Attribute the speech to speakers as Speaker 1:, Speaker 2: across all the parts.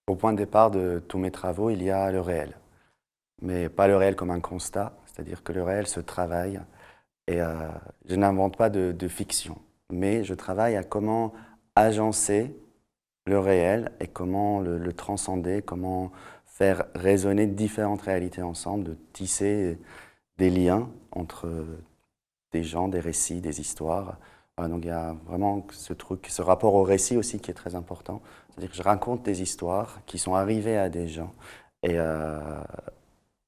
Speaker 1: Au point de départ de tous mes travaux, il y a le réel. Mais pas le réel comme un constat, c'est-à-dire que le réel se travaille et je n'invente pas de fiction. Mais je travaille à comment agencer le réel et comment le transcender, comment faire résonner différentes réalités ensemble, de tisser des liens entre des gens, des récits, des histoires. Voilà, donc il y a vraiment ce truc, ce rapport au récit aussi qui est très important. C'est-à-dire que je raconte des histoires qui sont arrivées à des gens et, euh,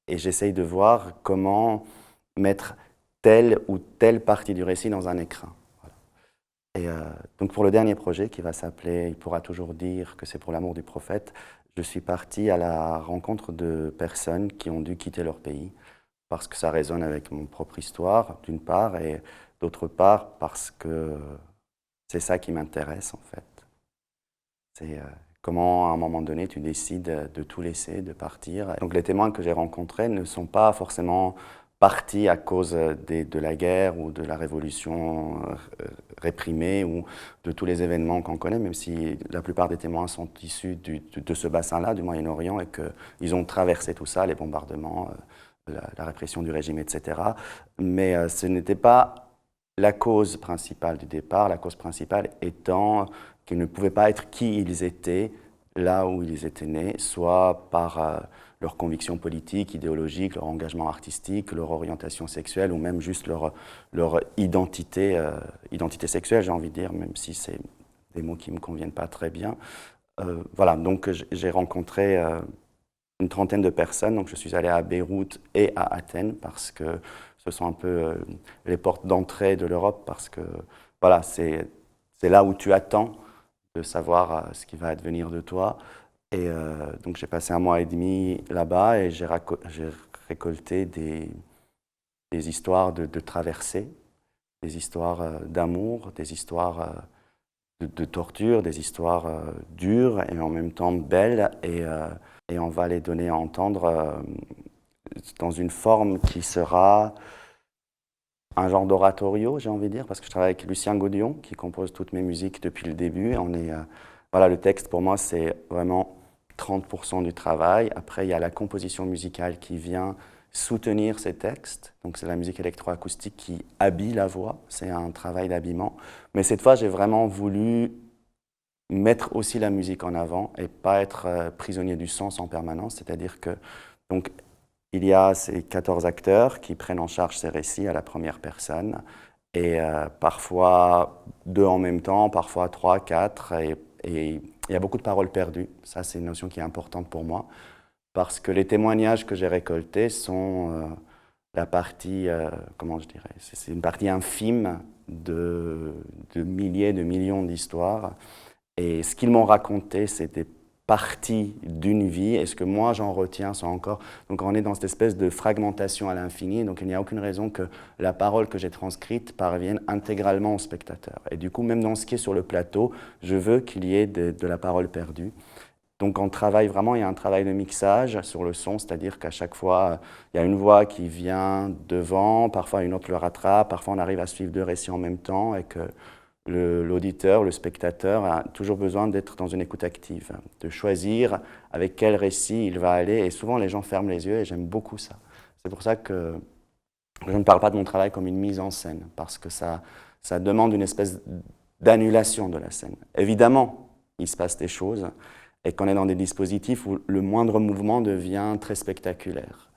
Speaker 1: et j'essaye de voir comment mettre telle ou telle partie du récit dans un écrin. Voilà. Et donc pour le dernier projet qui va s'appeler Il pourra toujours dire que c'est pour l'amour du prophète, je suis parti à la rencontre de personnes qui ont dû quitter leur pays parce que ça résonne avec mon propre histoire, d'une part, et d'autre part, parce que c'est ça qui m'intéresse, en fait. C'est comment, à un moment donné, tu décides de tout laisser, de partir. Donc les témoins que j'ai rencontrés ne sont pas forcément partis à cause de la guerre ou de la révolution réprimée ou de tous les événements qu'on connaît, même si la plupart des témoins sont issus de ce bassin-là, du Moyen-Orient, et qu'ils ont traversé tout ça, les bombardements, la répression du régime, etc. Mais ce n'était pas la cause principale du départ, la cause principale étant qu'ils ne pouvaient pas être qui ils étaient là où ils étaient nés, soit par leur conviction politique, idéologique, leur engagement artistique, leur orientation sexuelle ou même juste leur identité, identité sexuelle, j'ai envie de dire, même si c'est des mots qui ne me conviennent pas très bien. Voilà, donc j'ai rencontré une trentaine de personnes. Donc je suis allé à Beyrouth et à Athènes parce que ce sont un peu les portes d'entrée de l'Europe parce que voilà, c'est là où tu attends de savoir ce qui va advenir de toi. Et donc j'ai passé un mois et demi là-bas et j'ai récolté des histoires de traversées, des histoires d'amour, des histoires de torture, des histoires dures et en même temps belles. Et on va les donner à entendre dans une forme qui sera un genre d'oratorio, j'ai envie de dire, parce que je travaille avec Lucien Godillon, qui compose toutes mes musiques depuis le début. Voilà, le texte, pour moi, c'est vraiment 30% du travail. Après, il y a la composition musicale qui vient soutenir ces textes. Donc, c'est la musique électroacoustique qui habille la voix. C'est un travail d'habillement. Mais cette fois, j'ai vraiment voulu mettre aussi la musique en avant et pas être prisonnier du sens en permanence. C'est-à-dire que, donc, il y a ces 14 acteurs qui prennent en charge ces récits à la première personne, et parfois deux en même temps, parfois trois, quatre, et il y a beaucoup de paroles perdues. Ça, c'est une notion qui est importante pour moi, parce que les témoignages que j'ai récoltés sont la partie, comment je dirais, c'est une partie infime de milliers, de millions d'histoires, et ce qu'ils m'ont raconté, c'était partie d'une vie, et ce que moi j'en retiens sont encore... Donc on est dans cette espèce de fragmentation à l'infini, donc il n'y a aucune raison que la parole que j'ai transcrite parvienne intégralement au spectateur. Et du coup, même dans ce qui est sur le plateau, je veux qu'il y ait de la parole perdue. Donc on travaille vraiment, il y a un travail de mixage sur le son, c'est-à-dire qu'à chaque fois, il y a une voix qui vient devant, parfois une autre le rattrape, parfois on arrive à suivre deux récits en même temps, et que l'auditeur, le spectateur a toujours besoin d'être dans une écoute active, de choisir avec quel récit il va aller. Et souvent, les gens ferment les yeux et j'aime beaucoup ça. C'est pour ça que je ne parle pas de mon travail comme une mise en scène, parce que ça demande une espèce d'annulation de la scène. Évidemment, il se passe des choses et qu'on est dans des dispositifs où le moindre mouvement devient très spectaculaire.